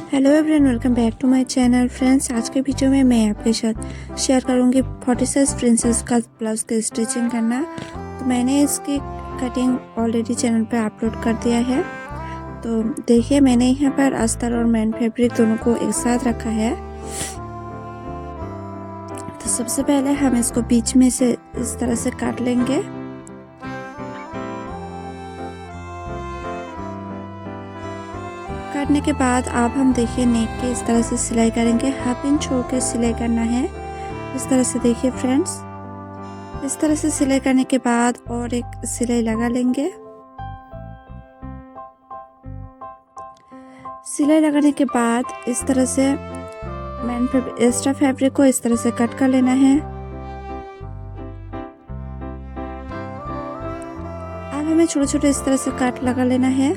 Hello everyone, welcome back to my channel. Friends, आज के video में मैं आपके साथ शेयर करूंगी 46 प्रिंसेस का ब्लाउज का स्टिचिंग करना। तो मैंने इसकी कटिंग ऑलरेडी चैनल पे अपलोड कर दिया है। तो देखिए, मैंने यहाँ पर अस्तर और मैन फैब्रिक दोनों को एक साथ रखा है। तो सबसे पहले हम इसको बीच में से इस तरह से काट लेंगे। काटने के बाद अब हम देखिए नेक के इस तरह से सिलाई करेंगे। हाफ इंच छोड़ के सिलाई करना है इस तरह से। देखिए फ्रेंड्स, इस तरह से सिलाई करने के बाद और एक सिलाई लगा लेंगे। सिलाई लगाने के बाद इस तरह से एक्स्ट्रा फैब्रिक को इस तरह से कट कर लेना है। अब हमें छोटे छोटे इस तरह से कट लगा लेना है।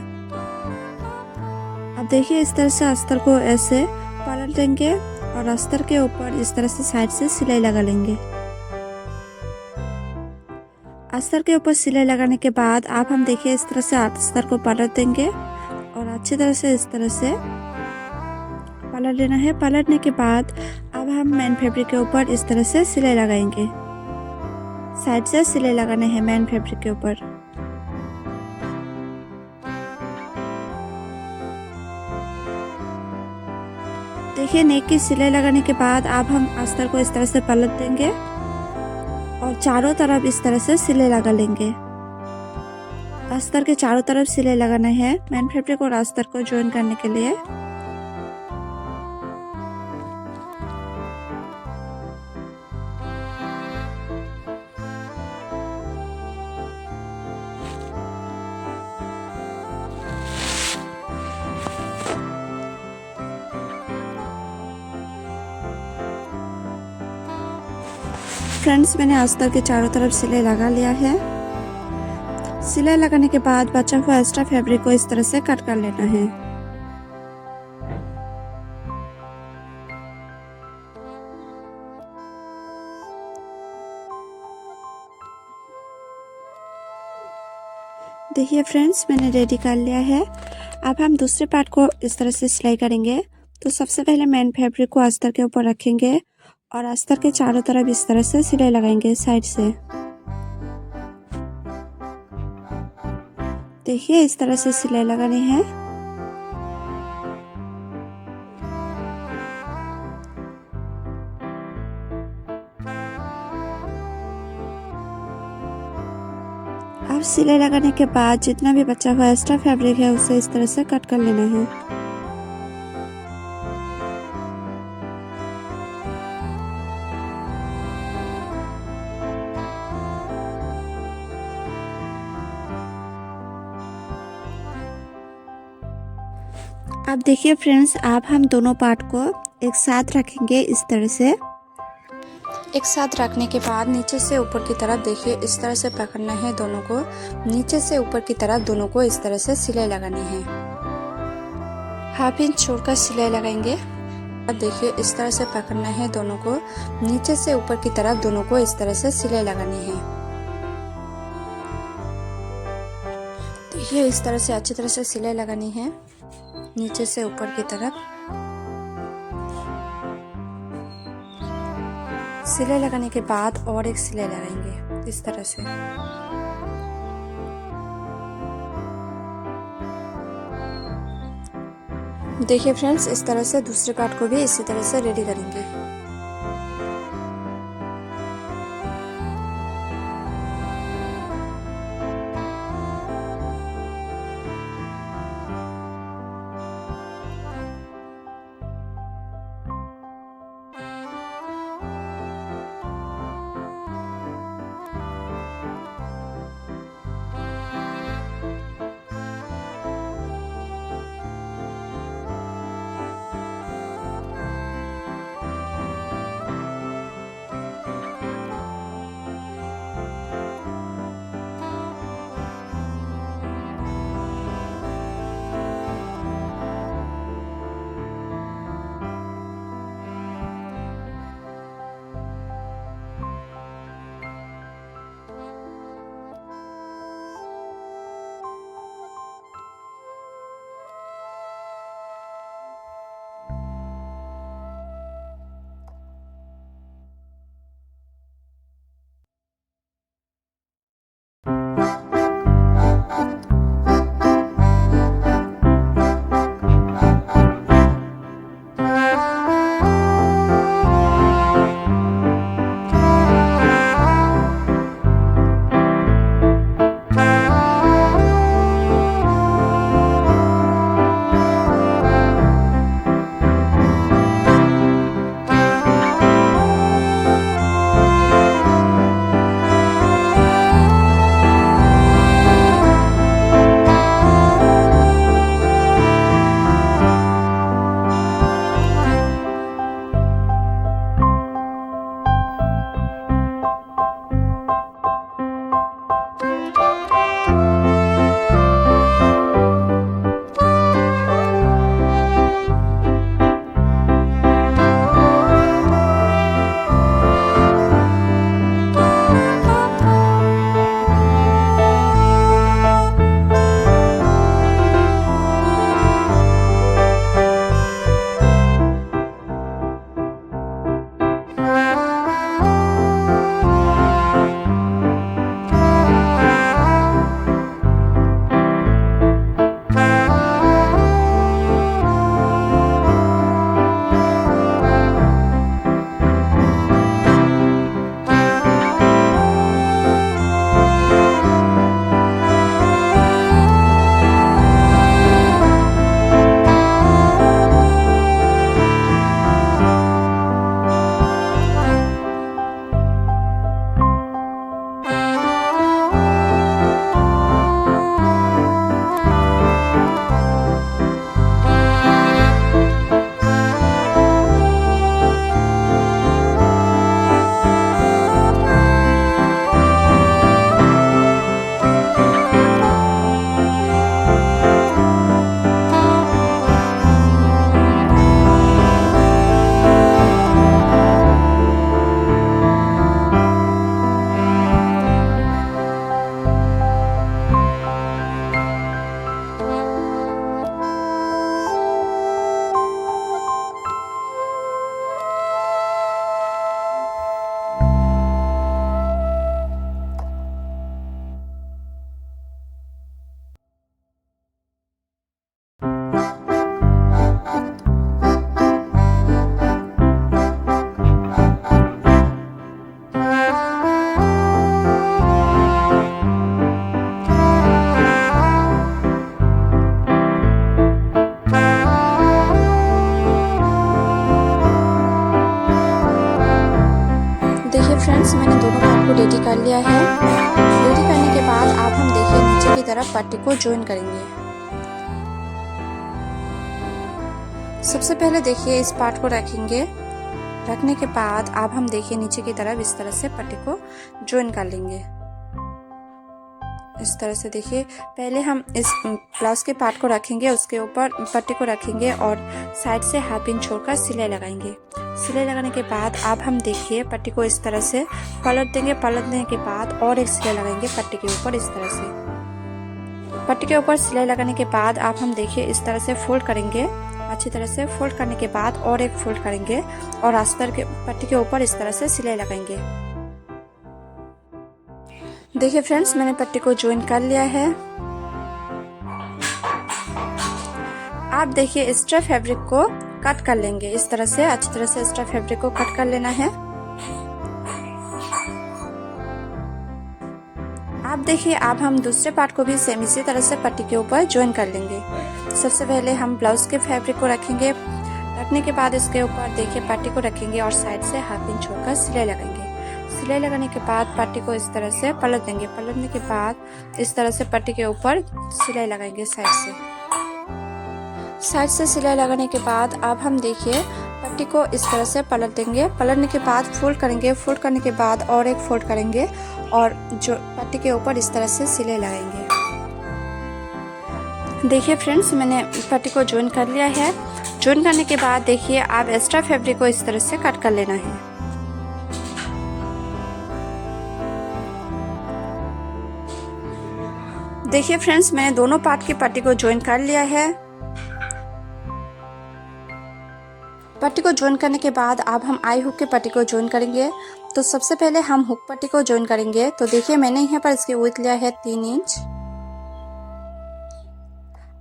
अब देखिए, इस तरह से अस्तर को ऐसे पलट देंगे और अस्तर के ऊपर इस तरह से साइड से सिलाई लगा लेंगे। अस्तर के ऊपर सिलाई लगाने के बाद अब हम देखिए इस तरह से अस्तर को पलट देंगे और अच्छी तरह से इस तरह से पलट लेना है। पलटने के बाद अब हम मेन फैब्रिक के ऊपर इस तरह से सिलाई लगाएंगे। साइड से सिलाई लगाना है मेन फैब्रिक के ऊपर। देखिए, नेक की सिलाई लगाने के बाद अब हम अस्तर को इस तरह से पलट देंगे और चारों तरफ इस तरह से सिलाई लगा लेंगे। अस्तर के चारों तरफ सिलाई लगाना है मेन फैब्रिक और अस्तर को ज्वाइन करने के लिए। फ्रेंड्स, मैंने अस्तर के चारों तरफ सिलाई लगा लिया है। सिलाई लगाने के बाद बचा हुआ एक्स्ट्रा फैब्रिक को इस तरह से कट कर लेना है। देखिए फ्रेंड्स, मैंने रेडी कर लिया है। अब हम दूसरे पार्ट को इस तरह से सिलाई करेंगे। तो सबसे पहले मेन फैब्रिक को अस्तर के ऊपर रखेंगे और अस्तर के चारों तरफ इस तरह से सिलाई लगाएंगे साइड से। देखिए, इस तरह से सिलाई लगानी है। अब सिलाई लगाने के बाद जितना भी बचा हुआ एक्स्ट्रा फैब्रिक है उसे इस तरह से कट कर लेना है। अब देखिए फ्रेंड्स, अब हम दोनों पार्ट को एक साथ रखेंगे इस तरह से। एक साथ रखने के बाद नीचे से ऊपर की तरफ देखिए इस तरह से पकड़ना है दोनों को। नीचे से ऊपर की तरफ दोनों को इस तरह से सिलाई लगानी है। हाफ इंच छोड़कर सिलाई लगाएंगे। अब देखिए इस तरह से पकड़ना है दोनों को। नीचे से ऊपर की तरफ दोनों को इस तरह से सिलाई लगानी है। देखिए, इस तरह से अच्छी तरह से सिलाई लगानी है नीचे से ऊपर की तरफ। सिलाई लगाने के बाद और एक सिलाई लगाएंगे इस तरह से। देखिए फ्रेंड्स, इस तरह से दूसरे पार्ट को भी इसी तरह से रेडी करेंगे। फ्रेंड्स मैंने दोनों पार्ट को रेडी कर लिया है। रेडी करने के बाद अब हम देखिए नीचे की तरफ पट्टी को ज्वाइन करेंगे। सबसे पहले देखिए इस पार्ट को रखेंगे। रखने के बाद अब हम देखिए नीचे की तरफ इस तरह से पट्टी को ज्वाइन कर लेंगे। इस तरह से देखिए पहले हम इस ब्लाउज के पार्ट को रखेंगे, उसके ऊपर पट्टी को रखेंगे और साइड से हाफ इंच छोड़कर सिलाई लगाएंगे। सिलाई लगाने के बाद अब हम देखिए पट्टी को इस तरह से पलट देंगे। पलट देने के बाद और एक सिलाई लगाएंगे पट्टी के ऊपर। इस तरह से पट्टी के ऊपर सिलाई लगाने के बाद अब हम देखिए इस तरह से फोल्ड करेंगे। अच्छी तरह से फोल्ड करने के बाद और एक फोल्ड करेंगे और अस्तर के पट्टी के ऊपर इस तरह से सिलाई लगाएंगे। देखिए फ्रेंड्स मैंने पट्टी को ज्वाइन कर लिया है। आप देखिए एक्स्ट्रा फैब्रिक को कट कर लेंगे। इस तरह से अच्छी तरह से एक्स्ट्रा फैब्रिक को कट कर लेना है। आप देखिए अब हम दूसरे पार्ट को भी सेम इसी तरह से पट्टी के ऊपर ज्वाइन कर लेंगे। सबसे पहले हम ब्लाउज के फैब्रिक को रखेंगे। रखने के बाद इसके ऊपर देखिए पट्टी को रखेंगे और साइड से हाफ इंच छोड़कर सिलाई लगाएंगे। सिलाई लगाने के बाद पट्टी को इस तरह से पलट देंगे। पलटने के बाद इस तरह से पट्टी के ऊपर सिलाई लगाएंगे साइड से। साइड से सिलाई लगाने के बाद अब हम देखिए पट्टी को इस तरह से पलट देंगे। पलटने के बाद फोल्ड करेंगे। फोल्ड करने के बाद और एक फोल्ड करेंगे और जो पट्टी के ऊपर इस तरह से सिलाई लगाएंगे। देखिए फ्रेंड्स मैंने पट्टी को ज्वाइन कर लिया है। ज्वाइन करने के बाद देखिए आप एक्स्ट्रा फैब्रिक को इस तरह से कट कर लेना है। देखिए फ्रेंड्स मैंने दोनों पार्ट की पट्टी को ज्वाइन कर लिया है। पट्टी को ज्वाइन करने के बाद अब हम आई हुक के पट्टी को ज्वाइन करेंगे। तो सबसे पहले हम हुक पट्टी को ज्वाइन करेंगे। तो देखिए मैंने यहाँ पर इसकी विड्थ लिया है 3 इंच।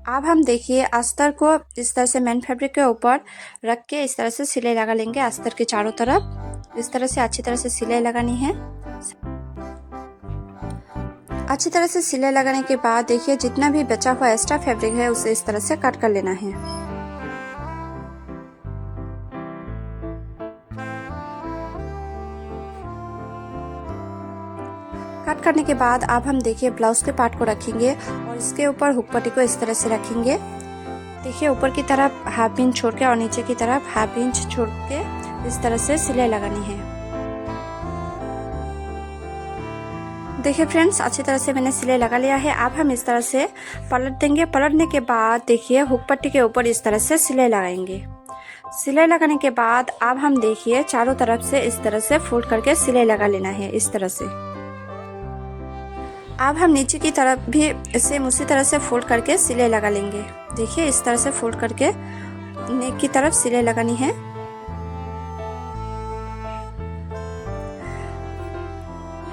अब हम देखिए अस्तर को इस तरह से मेन फैब्रिक के ऊपर रख के इस तरह से सिलाई लगा लेंगे। अस्तर के चारों तरफ इस तरह से अच्छी तरह से सिलाई लगानी है। अच्छी तरह से सिलाई लगाने के बाद देखिए जितना भी बचा हुआ एक्स्ट्रा फैब्रिक है उसे इस तरह से कट कर लेना है। कट करने के बाद अब हम देखिए ब्लाउज के पार्ट को रखेंगे और इसके ऊपर हुक पट्टी को इस तरह से रखेंगे। देखिए ऊपर की तरफ हाफ इंच छोड़ के और नीचे की तरफ हाफ इंच छोड़ के इस तरह से सिलाई लगानी है। देखिए फ्रेंड्स अच्छी तरह से मैंने सिलाई लगा लिया है। अब हम इस तरह से पलट देंगे। पलटने के बाद देखिए हुक पट्टी के ऊपर इस तरह से सिलाई लगाएंगे। सिलाई लगाने के बाद अब हम देखिए चारों तरफ से इस तरह से फोल्ड करके सिलाई लगा लेना है। इस तरह से अब हम नीचे की तरफ भी सेम उसी तरह से फोल्ड करके सिलाई लगा लेंगे। देखिए इस तरह से फोल्ड करके नेक की तरफ सिलाई लगानी है।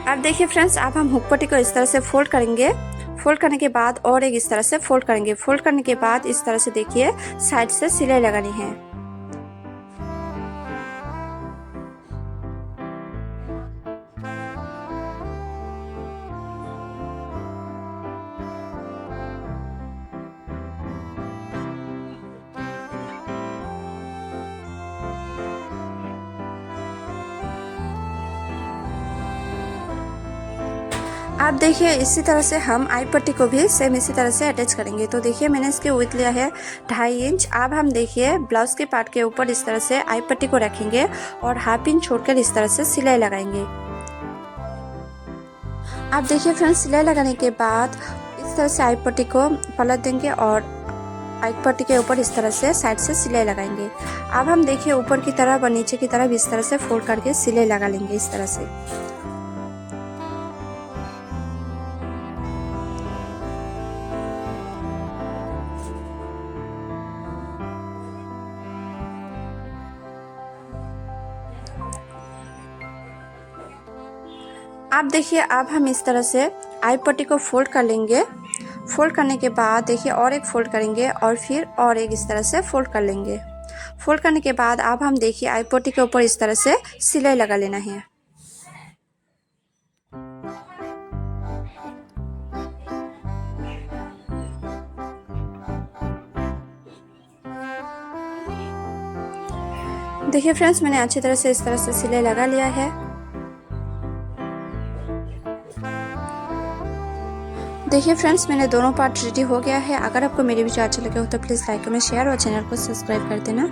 अब देखिए फ्रेंड्स अब हम हुक पट्टी को इस तरह से फोल्ड करेंगे। फोल्ड करने के बाद और एक इस तरह से फोल्ड करेंगे। फोल्ड करने के बाद इस तरह से देखिए साइड से सिलाई लगानी है। आप देखिए इसी तरह से हम आई पट्टी को भी सेम इसी तरह से अटैच करेंगे। तो देखिए मैंने इसके विड्थ लिया है 2.5 इंच। अब हम देखिए ब्लाउज के पार्ट के ऊपर इस तरह से आई पट्टी को रखेंगे और हाफ इंच छोड़कर इस तरह से सिलाई लगाएंगे। आप देखिए फ्रेंड्स सिलाई लगाने के बाद इस तरह से आई पट्टी को पलट देंगे और आई पट्टी के ऊपर इस तरह से साइड से सिलाई लगाएंगे। अब हम देखिए ऊपर की तरफ और नीचे की तरफ इस तरह से फोल्ड करके सिलाई लगा लेंगे। इस तरह से आप देखिए अब हम इस तरह से आई पट्टी को फोल्ड कर लेंगे। फोल्ड करने के बाद देखिए और एक फोल्ड करेंगे और फिर और एक इस तरह से फोल्ड कर लेंगे। फोल्ड करने के बाद अब हम देखिए आई पट्टी के ऊपर इस तरह से सिलाई लगा लेना है। देखिए फ्रेंड्स मैंने अच्छी तरह से इस तरह से सिलाई लगा लिया है। देखिए फ्रेंड्स, मैंने दोनों पार्ट रेडी हो गया है। अगर आपको मेरे वीडियो अच्छे लगे हो तो प्लीज़ लाइक कमेंट शेयर और चैनल को सब्सक्राइब कर देना।